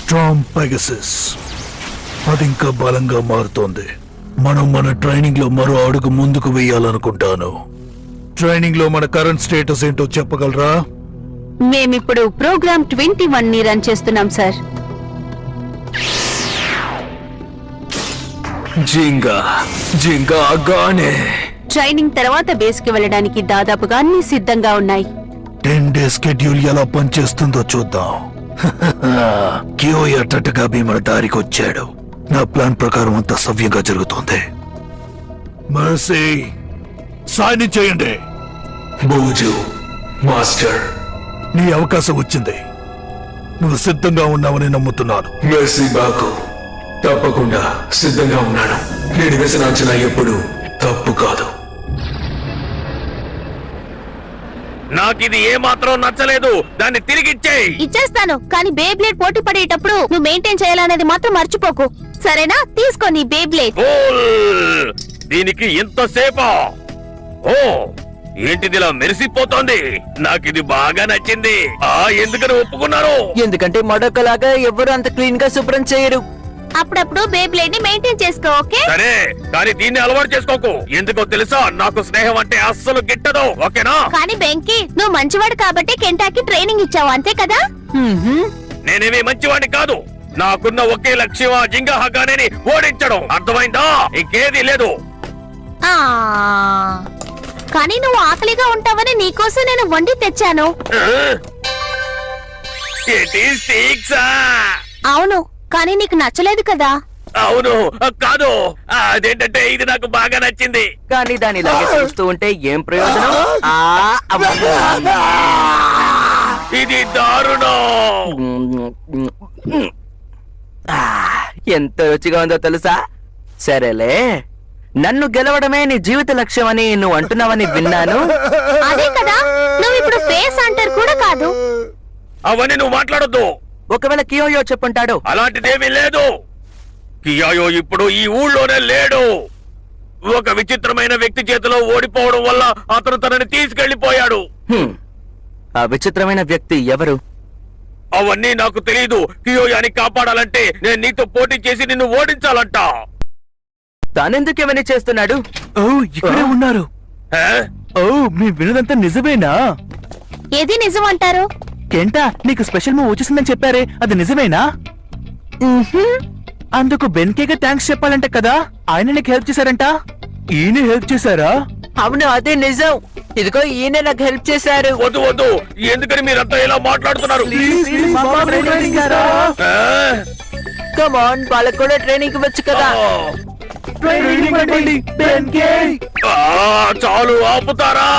Strong Pegasus. అది ఇంకా బలంగా మారుతోంది. మనం మన ట్రైనింగ్ లో మరో అడుగు ముందుకు వేయాలనుకుంటాను. ట్రైనింగ్ లో మన కరెంట్ స్టేటస్ ఏంటో చెప్పగలరా? మేమిప్పుడు ప్రోగ్రామ్ 21 ని రన్ చేస్తున్నాం సార్. జింగా గానే ట్రైనింగ్ తర్వాత బేస్ కి వెళ్ళడానికి దాదాపుగా అన్ని సిద్ధంగా ఉన్నాయి. 10 days స్కెడ్యూల్ ఎలా పనిచేస్తుందో చూద్దాం. కియోయా టటగా మన దారికి వచ్చాడు. నా ప్లాన్ ప్రకారం అంతా సవ్యంగా జరుగుతోంది. మర్సీ సైన్ చేయండి. బూజు మాస్టర్, నీ అవకాశం వచ్చింది. నువ్వు సిద్ధంగా ఉన్నావని నమ్ముతున్నాను. మెర్సీ బాకు, తప్పకుండా సిద్ధంగా ఉన్నాను. నేను వేసిన అంచనా ఎప్పుడు తప్పు కాదు. నాకిది ఏమాత్రం నచ్చలేదు. దాన్ని తిరిగిచ్చేయి. ఇచ్చేస్తాను, కానీ బేబ్లేడ్ పోటీ పడేటప్పుడు నువ్వు మెయింటైన్ చేయాలనేది మాత్రం మర్చిపోకు, సరేనా? తీసుకో నీ బేబ్లేడ్. దీనికి ఎంతసేపా? ఓ ఏంటిది ఇలా మెరిసిపోతోంది? నాకిది బాగా నచ్చింది. ఎందుకని ఒప్పుకున్నారు? ఎందుకంటే మడొకలాగా ఎవరు అంత క్లీన్ గా శుభ్రం చేయరు. అప్పుడప్పుడు బేబ్లేడ్ ని మెయింటైన్ చేసుకో, ఓకే? సరే, కానీ దీన్ని అలవాటు చేసుకోకు. ఎందుకో తెలుసా, నాకు స్నేహం అంటే అస్సలు గిట్టదు. ఓకేనా? కానీ బెంకీ, నువ్వు మంచివాడు కాబట్టి కెంటాకి ట్రైనింగ్ ఇచ్చావు, అంతే కదా? నేనేమి మంచివాడిని కాదు. నాకున్న ఒకే లక్ష్యం ఆ జింగా హగానేని ఓడించడం. అర్థమైందా? ఇంకేది లేదు. కానీ నువ్వు ఆకలిగా ఉంటావని నీకోసం నేను వండి తెచ్చాను. అవును, కానీ నీకు నచ్చలేదు కదా? అవును కాదు, అదేంటంటే ఇది నాకు బాగా నచ్చింది. కానీ దాని ఇలాగే చూస్తూ ఉంటే ఏం ప్రయోజనం? ఇది దారుణం. ఎంత రుచిగా ఉందో తెలుసా? సరేలే, నన్ను గెలవడమే నీ జీవిత లక్ష్యం అని నువ్వు అంటున్నావని విన్నాను. అదే కదా, నువ్వు ఇప్పుడు ఫేస్ అంటర్ కూడా కాదు. అవన్నీ నువ్వు మాట్లాడొద్దు. ఒకవేళ కియోయో చెప్పుంటాడు. అలాంటిదేమీ లేదు. కియాయో ఇప్పుడు ఈ ఊళ్ళోనే లేడు. ఒక విచిత్రమైన వ్యక్తి చేతిలో ఓడిపోవడం వల్ల అతను తనని తీసుకెళ్లిపోయాడు. ఆ విచిత్రమైన వ్యక్తి ఎవరు? అవన్నీ నాకు తెలియదు. కియోయాని కాపాడాలంటే నేను నీతో పోటీ చేసి నిన్ను ఓడించాలంట. తానెందుకు ఏమని చేస్తున్నాడు? ఓ ఇక్కడే ఉన్నారు. ఓ మీ వినదంతా నిజమేనా? ఏది నిజం అంటారు? కెంటా నీకు స్పెషల్ మూవ్ వచ్చేసిందని చెప్పారే, అది నిజమేనా? అందుకు బెన్కేగా థ్యాంక్స్ చెప్పాలంట కదా. ఆయన నీకు హెల్ప్ చేశారంట. ఈయన హెల్ప్ చేశారా? అవును, అదే నిజం. ఇదిగో ఈయన నాకు హెల్ప్ చేశారు. వద్దు వద్దు, ఎందుకని మీరంతా ఇలా మాట్లాడుతున్నారు? కమాన్, వాళ్ళకు కూడా ట్రైనింగ్ ఇవ్వచ్చు కదా. చాలు, ఆపుతారా?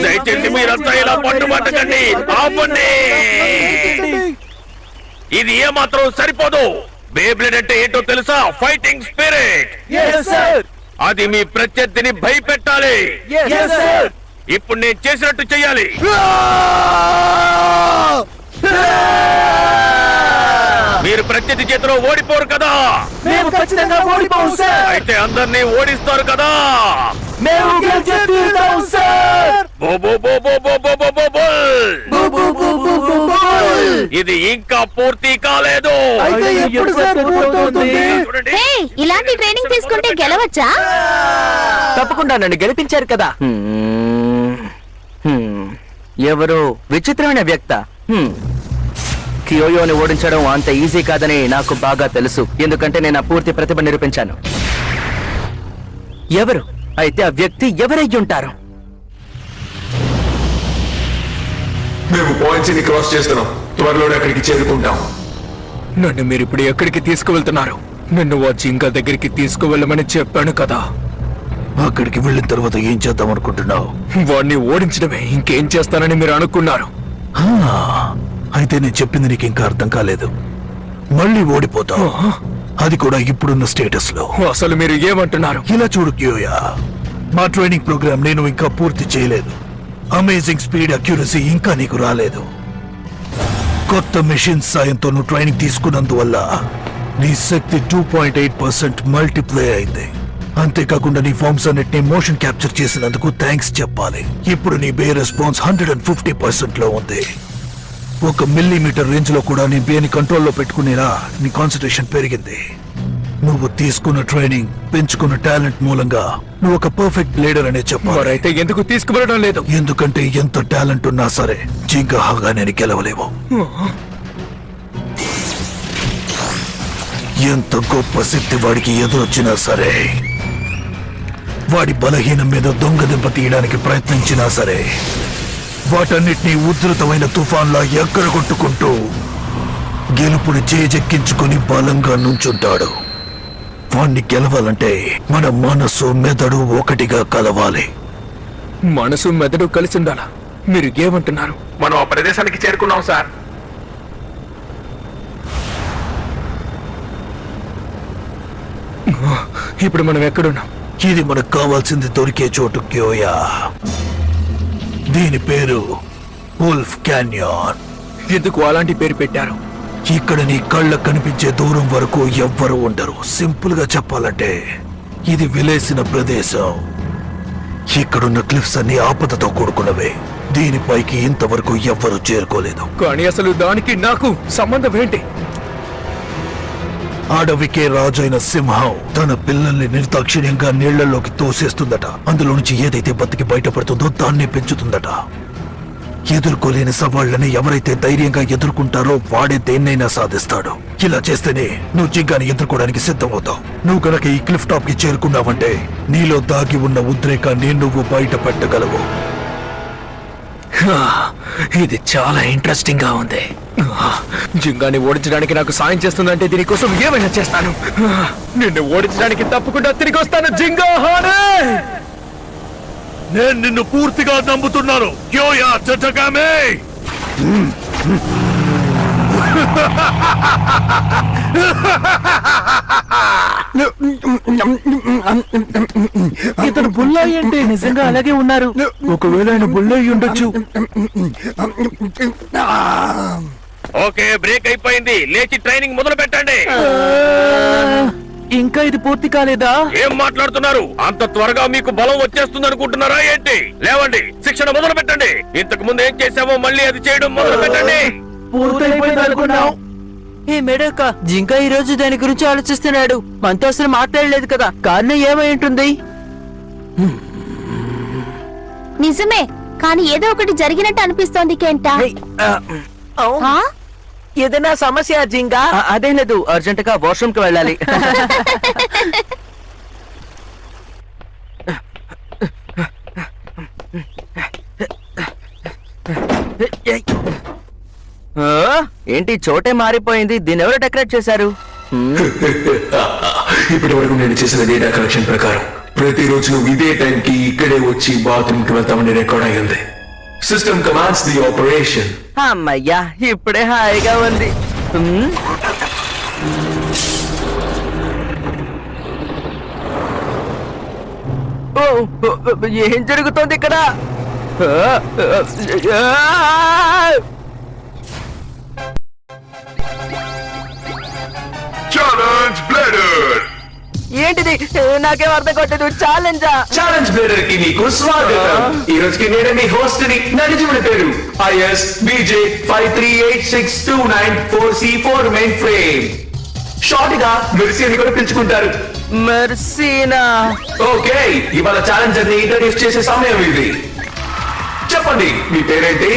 దయచేసి మీరంతా ఇలా పట్టుబట్టకండి. ఆపండి. ఇది ఏమాత్రం సరిపోదు. బేబ్లేడ్ అంటే ఏంటో తెలుసా? Fighting spirit. అది మీ ప్రత్యర్థిని భయపెట్టాలి. ఇప్పుడు నేను చేసినట్టు చెయ్యాలి. మీరు ప్రత్యర్థి చేతిలో ఓడిపోరు కదా? మేము ఖచ్చితంగా ఓడిపోము సార్. అయితే అందరినీ ఓడిస్తారు కదా? మేము గెలుస్తాము సార్. ఇది ఇంకా పూర్తి కాలేదు. ఇలాంటి ట్రైనింగ్ తీసుకుంటే గెలవచ్చా? తప్పకుండా, నన్ను గెలిపించారు కదా. ఎవరు విచిత్రమైన వ్యక్త? కియోయోని ఓడించడం అంత ఈజీ కాదని నాకు బాగా తెలుసు. ఎందుకంటే నేను ఆ పూర్తి ప్రతిభ నిరూపించాను. ఎవరు? అయితే ఆ వ్యక్తి ఎవరై ఉంటారు? మేము పాయింట్స్ ని క్రాస్ చేస్తున్నాం. త్వరలోనే అక్కడికి చేరుకుంటాం. నన్ను మీరు ఇప్పుడు ఎక్కడికి తీసుకువెళ్తున్నారు? నన్ను ఆ జింక దగ్గరికి తీసుకువెళ్ళమని చెప్పాను కదా. అక్కడికి వెళ్ళిన తర్వాత ఏం చేద్దాం అనుకుంటున్నావు? వాడిని ఓడించడమే. ఇంకేం చేస్తానని మీరు అనుకున్నారు? అయితే నేను చెప్పింది నీకు ఇంకా అర్థం కాలేదు. మళ్ళీ ఓడిపోతావు, అది కూడా ఇప్పుడున్న స్టేటస్ లో. అసలు మీరు ఏమంటున్నారు? ఇలా చూడు కియోయా, మా ట్రైనింగ్ ప్రోగ్రామ్ నేను ఇంకా పూర్తి చేయలేదు. అమేజింగ్ స్పీడ్, అక్యురసీ ఇంకా నీకు రాలేదు. కొత్త మెషిన్ సాయంతో నువ్వు ట్రైనింగ్ తీసుకున్నందువల్ల నీ శక్తి 2.8% మల్టిప్లై అయింది. అంతేకాకుండా నీ ఫార్మ్స్ అన్నిటిని మోషన్ క్యాప్చర్ చేసినందుకు థ్యాంక్స్ చెప్పాలి. ఇప్పుడు నీ బే రెస్పాన్స్ 150% లో ఉంది. 1 మిల్లీమీటర్ రేంజ్ లో కూడా నీ బేని కంట్రోల్లో పెట్టుకునేలా నీ కాన్సన్ట్రేషన్ పెరిగింది. నువ్వు తీసుకున్న ట్రైనింగ్, పెంచుకున్న టాలెంట్ మూలంగా నువ్వు ఒక పర్ఫెక్ట్ లీడర్ అనే చెప్పాలి. మరైతే ఎందుకు తీసుకువెళ్ళడం లేదు? ఎందుకంటే ఎంత టాలెంట్ ఉన్నా సరే జింగా హాగానే గెలవలేవు. ఎంత గొప్ప శక్తి వాడికి ఎదురొచ్చినా సరే, వాడి బలహీనం మీద దొంగ దెబ్బ తీయడానికి ప్రయత్నించినా సరే, వాటన్నిటినీ ఉధృతమైన తుఫాన్లా ఎక్కరగొట్టుకుంటూ గెలుపుని చేజెక్కించుకుని బలంగా నుంచుంటాడు. వాణ్ణి గెలవాలంటే మన మనసు మెదడు ఒకటిగా కలవాలి. మనసు మెదడు కలిసి ఉండాలా? మీరు ఏమంటున్నారు? మనం ఆ ప్రదేశానికి చేరుకున్నాం సార్. ఇప్పుడు మనం ఎక్కడున్నాం? ఇది మనకు కావాల్సింది దొరికే చోటు క్యోయా. దీని పేరు వుల్ఫ్ క్యాన్యాన్. ఎందుకు అలాంటి పేరు పెట్టారు? ఇక్కడ నీ కళ్ళ కనిపించే దూరం వరకు ఎవ్వరూ ఉండరు. సింపుల్ గా చెప్పాలంటే ఇది విలేసిన ప్రదేశం. ఇక్కడున్న క్లిఫ్స్ అన్ని ఆపదతో కూడుకున్నవే. దీనిపైకి ఇంతవరకు ఎవ్వరూ చేరుకోలేదు. కానీ అసలు దానికి నాకు సంబంధం ఏంటి? అడవికే రాజైన సింహం తన పిల్లల్ని నిర్దాక్షిణ్యంగా నీళ్లలోకి తోసేస్తుందట. అందులో నుంచి ఏదైతే బతికి బయటపడుతుందో దాన్నే పెంచుతుందట. ఎదుర్కోలేని సవాళ్లని ఎవరైతే ధైర్యంగా ఎదుర్కొంటారో వాడే దేన్నైనా సాధిస్తాడు. ఇలా చేస్తేనే నువ్వు జింగాని ఎదుర్కోవడానికి సిద్ధమవుతావు. నువ్వు గనక ఈ క్లిఫ్ టాప్ కి చేరుకున్నావంటే నీలో దాగి ఉన్న ఉద్రేకాన్ని నువ్వు బయట పెట్టగలవు. ఇది చాలా ఇంట్రెస్టింగ్ గా ఉంది. జింగాని ఓడించడానికి నాకు సాయం చేస్తుందంటే దీనికోసం ఏమైనా చేస్తాను. నిన్ను ఓడించడానికి తప్పకుండా తిరిగి వస్తాను జింగా హానే. నేను నిన్ను పూర్తిగా నమ్ముతున్నాను. క్యోయా చటగామే. ఇతను బుల్లాయి అంటే నిజంగా అలాగే ఉన్నారు. ఒకవేళ ఆయన బుల్లయ్యి ఉండొచ్చు. ఓకే, బ్రేక్ అయిపోయింది. లేచి ట్రైనింగ్ మొదలు పెట్టండి. ఇంకా ఇది పూర్తి కాలేదా? ఏం మాట్లాడుతున్నారు? అంత త్వరగా మీకు బలం వచ్చేస్తుంది అనుకుంటున్నారా ఏంటి? లేవండి, శిక్షణ మొదలు పెట్టండి. ఇంతకు ముందు ఏం చేసామో మళ్ళీ అది చేయడం మొదలు పెట్టండి. పూర్తయిపోయింది అనుకున్నాం. ఏ మేడక్క, జింకా ఈ రోజు దాని గురించి ఆలోచిస్తున్నాడు. మనతో అసలు మాట్లాడలేదు కదా. కారణం ఏమై ఉంటుంది? నిజమే, కానీ ఏదో ఒకటి జరిగినట్టు అనిపిస్తోంది కేంటా. ఆ? ఏదైనా సమస్య జింగా? అదేం లేదు, అర్జెంట్ గా వాష్రూమ్ కి వెళ్ళాలి. ఏంటి చోటే మారిపోయింది? దీని ఎవరు డెకరేట్ చేశారు? ఇప్పటి వరకు నేను చేసిన డేటా కలెక్షన్ ప్రకారం ప్రతిరోజు నువ్వు ఇదే టైంకి ఇక్కడే వచ్చి బాత్రూమ్ కి వెళ్తామని రికార్డ్ అయ్యింది. System commands the operation. అమ్మయ్యా, ఇప్పుడే హాయిగా ఉంది. ఏం జరుగుతోంది ఇక్కడ? ఛాలెంజ్ బ్లేడర్. ఏంటిది? నాకేం అర్థం కొట్టదు. ఛాలెంజా? ఛాలెంజ్ బ్లేడర్ కి నీకు స్వాగతం. ఈ రోజుకి నేనే మీ హోస్ట్ ని. నా నిజమైన పేరు ISBJ 5386294C4 main frame. Short గా మెర్సీ అని కూడా పిలుచుకుంటారు. మెర్సీనా? ఓకే, ఇవాళ ఛాలెంజర్ ని ఇంట్రడ్యూస్ చేసే సమయం ఇది. చెప్పండి, మీ పేరేంటి?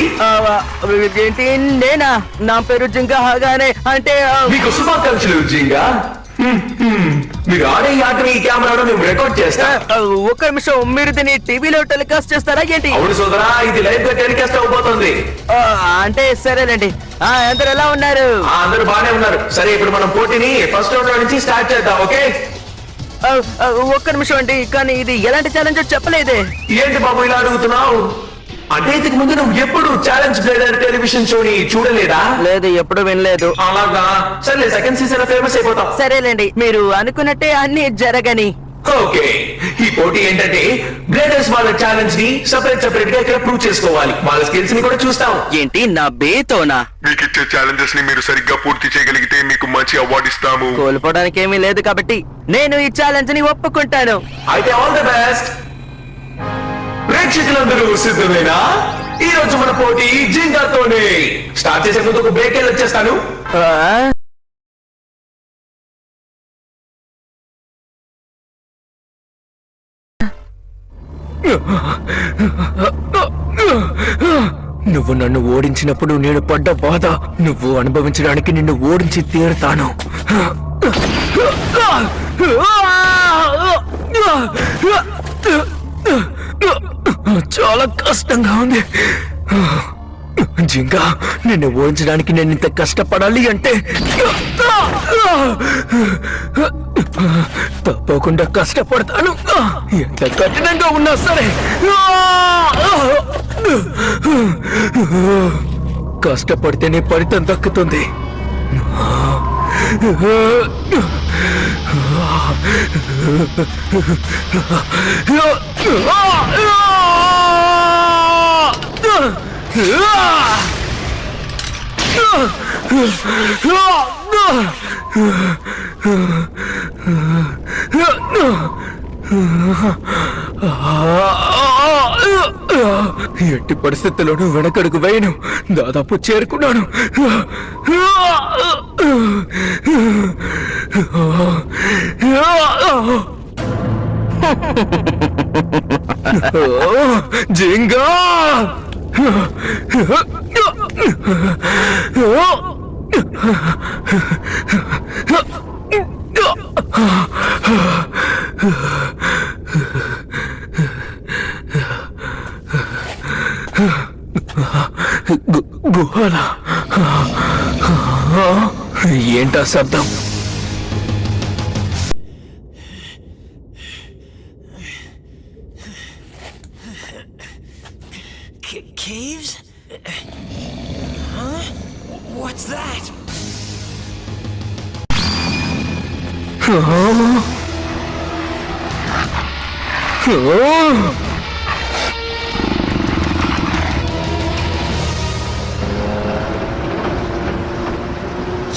ఏంటి? నేనా? నా పేరు జింగా హాగానే. అంటే మీకు శుభాకాంక్షలు జింగా. మీరు ఆడే ఈ ఆటని ఈ కెమెరాలో మేము రికార్డ్ చేస్తా. ఒక్క నిమిషం, మీరు దీన్ని టీవీలో టెలికాస్ట్ చేస్తారా ఏంటి? అవును సోదరా, ఇది లైవ్ గా టెలికాస్ట్ అవబోతోంది. అంటే సరేనండి. అందరు ఎలా ఉన్నారు? అందరూ బాగానే ఉన్నారు. సరే, ఇప్పుడు మనం పోటీని ఫస్ట్ రౌండ్ నుంచి స్టార్ట్ చేద్దాం. ఓకే, ఒక్క నిమిషం అండి, కానీ ఇది ఎలాంటి ఛాలెంజ్ చెప్పలేదే. ఏంటి బాబు ఇలా అడుగుతున్నావు? అంటే ఇంతకు ముందు నువ్వు ఎప్పుడు ఛాలెంజ్ బ్లేడర్ టెలివిజన్ షోని చూడలేదా? లేదు, ఎప్పుడు వినలేదు. అలాగా, సరే సెకండ్ సీజన్ ఫేమస్ అయిపోతాం. సరేలేండి, మీరు అనుకున్నట్టే అన్ని జరగని. ఓకే, ఈ పోటీ ఏంటంటే బ్లేడర్స్ వాళ్ళ ఛాలెంజ్ ని సెపరేట్ గా ఇక్కడ ప్రూవ్ చేసుకోవాలి. వాళ్ళ స్కిల్స్ ని కూడా చూస్తాం. ఏంటి, నా బేతోనా? మీకు ఇచ్చే ఛాలెంజెస్ ని మీరు సరిగ్గా పూర్తి చేయగలిగితే మీకు మంచి అవార్డు ఇస్తాము. కోల్పోవడానికి ఏమీ లేదు కాబట్టి నేను ఈ ఛాలెంజ్ ని ఒప్పుకుంటాను. అయితే ఆల్ ది బెస్ట్. ప్రేక్షకులందరూ సిద్ధమేనా? ఈ రోజు మన పోటీ జింగాతోనే. స్టార్ట్ చేసే ముందు ఒక బ్రేక్ వెళ్ళి వచ్చేస్తాను. నువ్వు నన్ను ఓడించినప్పుడు నేను పడ్డ బాధ నువ్వు అనుభవించడానికి నిన్ను ఓడించి తీరుతాను. చాలా కష్టంగా ఉంది జింగా. నిన్ను ఓడించడానికి నేను ఇంత కష్టపడాలి అంటే తప్పకుండా కష్టపడతాను, ఎంత కఠినంగా ఉన్నా సరే. కష్టపడితేనే ఫలితం దక్కుతుంది. ఎట్టి పరిస్థితుల్లోనూ వెనకడుగు వేయను. దాదాపు చేరుకున్నాను. జింగా గుహల ఏంటా శబ్దం? Caves? Huh? What's that?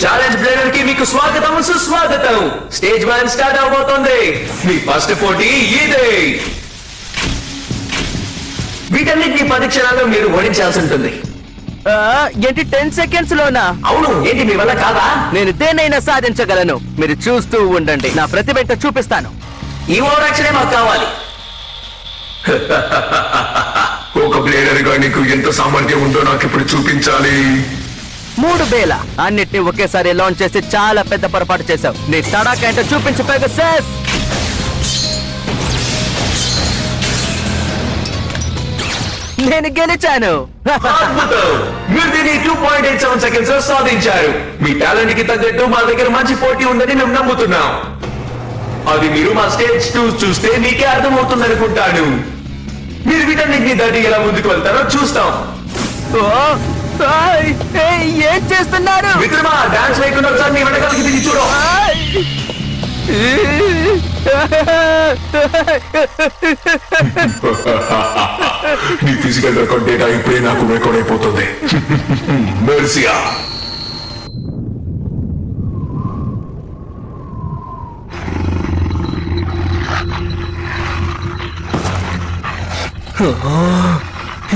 Challenge blader కి మీకు స్వాగతం, సుస్వాగతం. స్టేజ్ 1 స్టార్ట్ అవబోతోంది. మీ ఫస్ట్ పోటీ ఇదే. వీటన్నిటిని 10 క్షణాల్లో మీరు ఓడించాల్సి ఉంటుంది. ఏంటి 10 సెకండ్స్ లోనా? అవును, ఏంటి మీ వల్ల కాదా? నేను దేన్నైనా సాధించగలను. మీరు చూస్తూ ఉండండి, నా ప్రతిభ ఏంటో చూపిస్తాను. ఈ ఓవరాక్షనే మాకు కావాలి. ఒక ప్లేయర్ గా నీకు ఎంత సామర్థ్యం ఉందో నాకు ఇప్పుడు చూపించాలి. 3 వేల అన్నిటిని ఒకేసారి లాంచ్ చేసి చాలా పెద్ద పొరపాటు చేశావు. నీ తడాక ఏంటో చూపించి పెగసస్. నేను గెలిచాను. అద్భుతం. మీరు దీన్ని 2.87 సెకండ్స్ లో సాధించారు. మీ టాలెంట్ కి తగ్గట్టు మా దగ్గర మంచి పోటీ ఉందని మేము నమ్ముతున్నాం. అది మీరు మా స్టేజ్ 2 చూస్తే మీకే అర్థమవుతుంది అనుకుంటాను. మీరు వీటన్నిటిని దాటి ఎలా ముందుకు వెళ్తారో చూస్తాం. ఏం చేస్తున్నారు? మిత్రమా, డాన్స్ వేయకుండా ఒకసారి నీ వెనకాలకి తిరిగి చూడు. నీ ఫిజికల్ రికార్డ్ డేటా ఇప్పుడే నాకు రికార్డ్ అయిపోతుంది. మెర్సియా,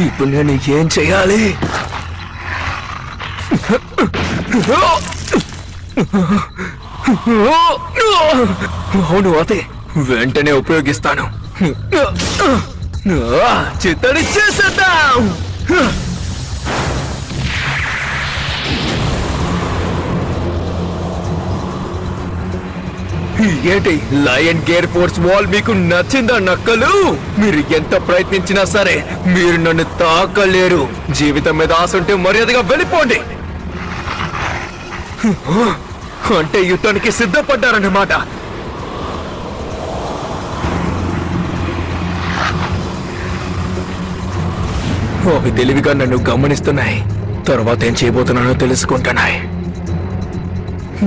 ఇప్పుడు నేను ఏం చేయాలి? అవును, అదే వెంటనే ఉపయోగిస్తాను. చిత్తడి చేసేద్దాం. ఏంటి లయన్ గేర్ ఫోర్స్ వాల్ మీకు నచ్చిందా నక్కలు? మీరు ఎంత ప్రయత్నించినా సరే మీరు నన్ను తాకలేరు. జీవితం మీద ఆశ ఉంటే మర్యాదగా వెళ్ళిపోండి. అంటే యుద్ధానికి సిద్ధపడ్డారన్నమాట. అవి తెలివిగా నన్ను గమనిస్తున్నాయి. తర్వాత ఏం చేయబోతున్నానో తెలుసుకుంటున్నాయి.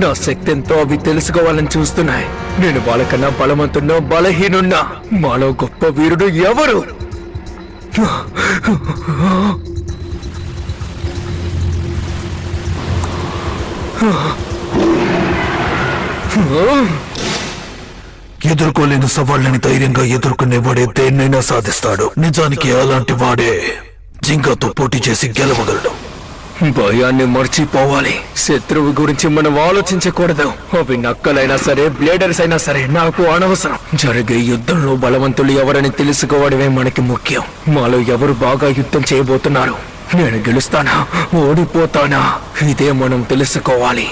నా శక్తి ఎంతో అవి తెలుసుకోవాలని చూస్తున్నాయి. నేను వాళ్ళకన్నా బలవంతున్నా బలహీనున్నా మాలో గొప్ప వీరుడు ఎవరు? ఎదుర్కోలేని సవాళ్ళని ధైర్యంగా ఎదుర్కొనేవాడే దేన్నైనా సాధిస్తాడు. నిజానికి అలాంటి వాడే జింగాతో పోటీ చేసి గెలవగలడు. భయాన్ని మర్చిపోవాలి. శత్రువు గురించి మనం ఆలోచించకూడదు. అవి నక్కలైనా సరే, బ్లేడర్స్ అయినా సరే నాకు అనవసరం. జరిగే యుద్ధంలో బలవంతులు ఎవరని తెలుసుకోవడమే మనకి ముఖ్యం. మాలో ఎవరు బాగా యుద్ధం చేయబోతున్నారు, నేను గెలుస్తానా ఓడిపోతానా, ఇదే మనం తెలుసుకోవాలి.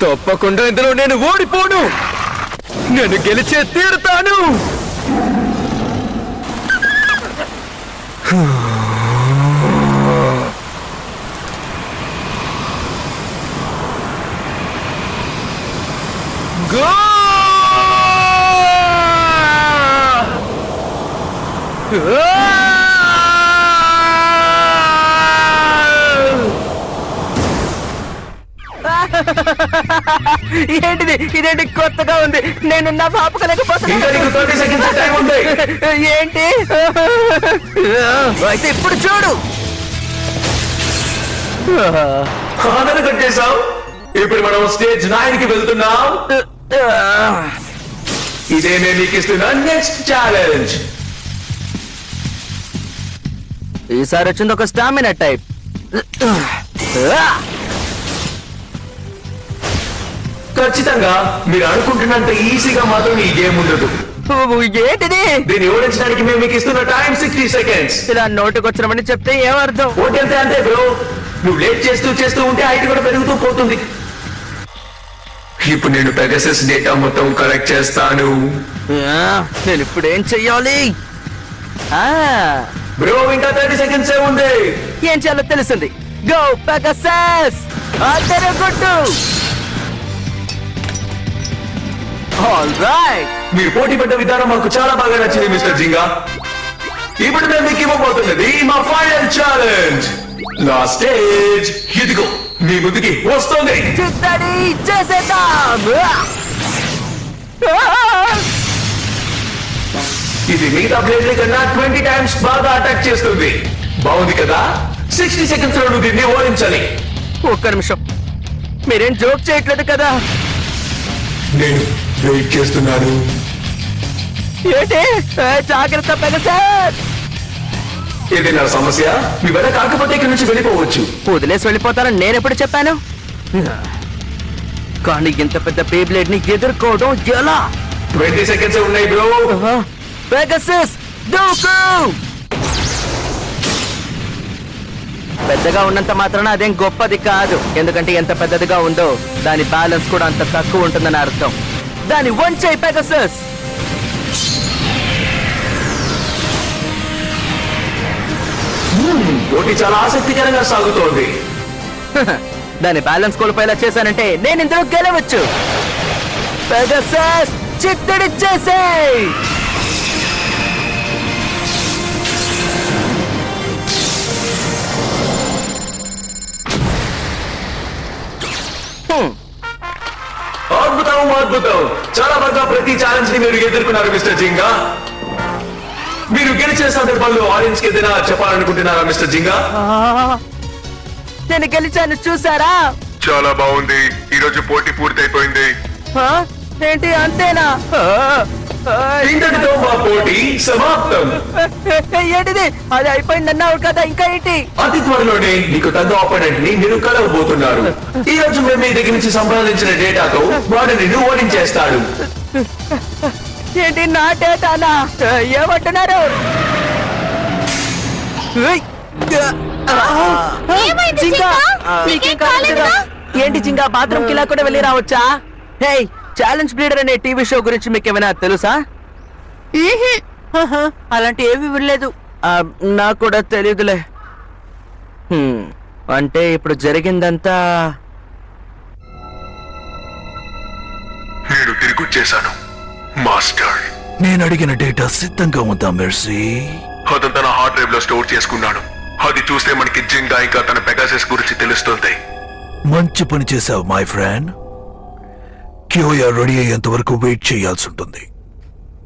తప్పకుండా ఇందులో నేను ఓడిపోను. నేను గెలిచే తీరుతాను. Go! ఏంటిది? ఇదేంటి కొత్తగా ఉంది. నేను నా ఇంకా నీకు పాపకలేకపోతున్నా. 30 seconds టైం ఉంది. ఏంటి? అయితే ఇప్పుడు చూడు. ఆదరణ కట్టేశావు. ఇప్పుడు మనం స్టేజ్ 9 కి వెళ్తున్నాం. ఇదే నేను నీకు ఇస్తున్నా నెక్స్ట్ ఛాలెంజ్. ఈసారి వచ్చింది ఒక స్టామినా టైప్. ఖచ్చితంగా మీరు అనుకుంటున్నంత ఈజీగా మాత్రం ఈ గేమ్ ఉండదు. ఏంటిది? దీన్ని ఓడించడానికి మేము మీకు ఇస్తున్న టైం 60 seconds. ఇలా నోటుకొచ్చినామని చెప్తే ఏమర్థం? ఓటి అంతే అంతే బ్రో. నువ్వు లేట్ చేస్తూ ఉంటే హైట్ కూడా పెరుగుతూ పోతుంది. ఇప్పుడు నేను పెగసస్ డేటా మొత్తం కలెక్ట్ చేస్తాను. నేను ఇప్పుడు ఏం చెయ్యాలి? బ్రో ఇంకా 30 seconds ఉంది. ఏం చేయాలో తెలిసింది. గో పెగసస్, అందరూ గుడ్డు. All right. మీరు పోటీ పడ్డ విధానం మాకు చాలా బాగా నచ్చింది మిస్టర్ జింగా. ఇప్పుడు మేము మీకు ఇవ్వబోతున్నది మా ఫైనల్ ఛాలెంజ్. లాస్ట్ స్టేజ్ ఇదిగో మీ ముందుకి వస్తుంది. చిత్తడి చేసేద్దాం. ఇది మిగతా బ్లేడ్ల కన్నా 20 times బాగా అటాక్ చేస్తుంది. బాగుంది కదా? 60 seconds లో నువ్వు దీన్ని ఓడించాలి. ఒక్క నిమిషం, మీరేం జోక్ చేయట్లేదు కదా? నేను వెయిట్ చేస్తున్నాను. ఏంటి? జాగ్రత్త పెగసస్. ఇది నా సమస్య. మీ వల్ల కాకపోతే ఇక్కడి నుంచి వెళ్ళిపోవచ్చు. వదిలేసి వెళ్ళిపోతారని నేను ఎప్పుడు చెప్పాను? కానీ ఇంత పెద్ద బేబ్లేడ్ ని ఎదుర్కోవడం ఎలా? 20 seconds ఉన్నాయి బ్రో. పెగసస్ దూకు. పెద్దగా ఉన్నంత మాత్రాన అదేం గొప్పది కాదు. ఎందుకంటే ఎంత పెద్దదిగా ఉందో దాని బ్యాలెన్స్ కూడా అంత తక్కువ ఉంటుందని అర్థం. దాని వంచేయి పెగసస్. పోటీ చాలా ఆసక్తికరంగా సాగుతోంది. దాని బ్యాలెన్స్ కోల్పోయేలా చేశానంటే నేను ఇందులో గెలవచ్చు. పెగసస్ చిత్తడిచ్చేసేయ్. అద్భుతం. చాలా బాగా ప్రతి ఛాలెంజ్ ని మీరు ఎదుర్కొన్నారు మిస్టర్ జింగా. మీరు గెలిచిన సందర్భంలో ఆడియన్స్ కి ఏదైనా చెప్పాలనుకుంటున్నారా మిస్టర్ జింగా? నేను గెలిచాను, చూసారా? చాలా బాగుంది. ఈ రోజు పోటీ పూర్తయిపోయింది. ఏంటి అంతేనా? ఇంతటితో మా పోటీ సమాప్తం. ఏంటిది? అది అయిపోయిందన్నావు కదా, ఇంకా ఏంటి? అతి త్వరలోనే నీకు తగ్గ ఆపోనెంట్ ని మీరు కలవబోతున్నారు. ఈ రోజు మేము మీ దగ్గర నుంచి సంపాదించిన డేటాతో వాడిని నువ్వు ఓడించేస్తాడు. ఏంటి నా డేటానా? ఏమంటున్నారు? ఏమైంది జింగా, జింగా? నీకేం కాలేదుగా? ఏంటి జింగా, బాత్రూమ్ కి ఇలా కూడా వెళ్ళి రావచ్చా? హే, ఛాలెంజ్ బ్లీడర్ అనే టీవీ షో గురించి మీకు ఏమైనా తెలుసా? అలాంటి ఏమీ వినలేదు. నాకు కూడా తెలియదులే. అంటే ఇప్పుడు జరిగిందంతా నేను తిరిగి వచ్చేసాను మాస్టర్. నేను అడిగిన డేటా సిద్ధంగా ఉందా మెర్సీ? అదంతా నా హార్డ్ డ్రైవ్ లో స్టోర్ చేసుకున్నాను. అది చూస్తే మనకి జింగా ఇంకా తన పెగాసస్ గురించి తెలుస్తుంది. మంచి పని చేశావు మై ఫ్రెండ్. క్యూయా రెడీ అయ్యేంత వరకు వెయిట్ చేయాల్సి ఉంటుంది.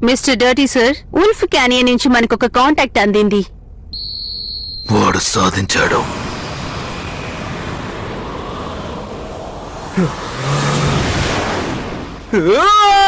Mister dirty sir, wolf canyon నుంచి మనకు ఒక కాంటాక్ట్ అందింది. వాడు సాధించాడు. ఆ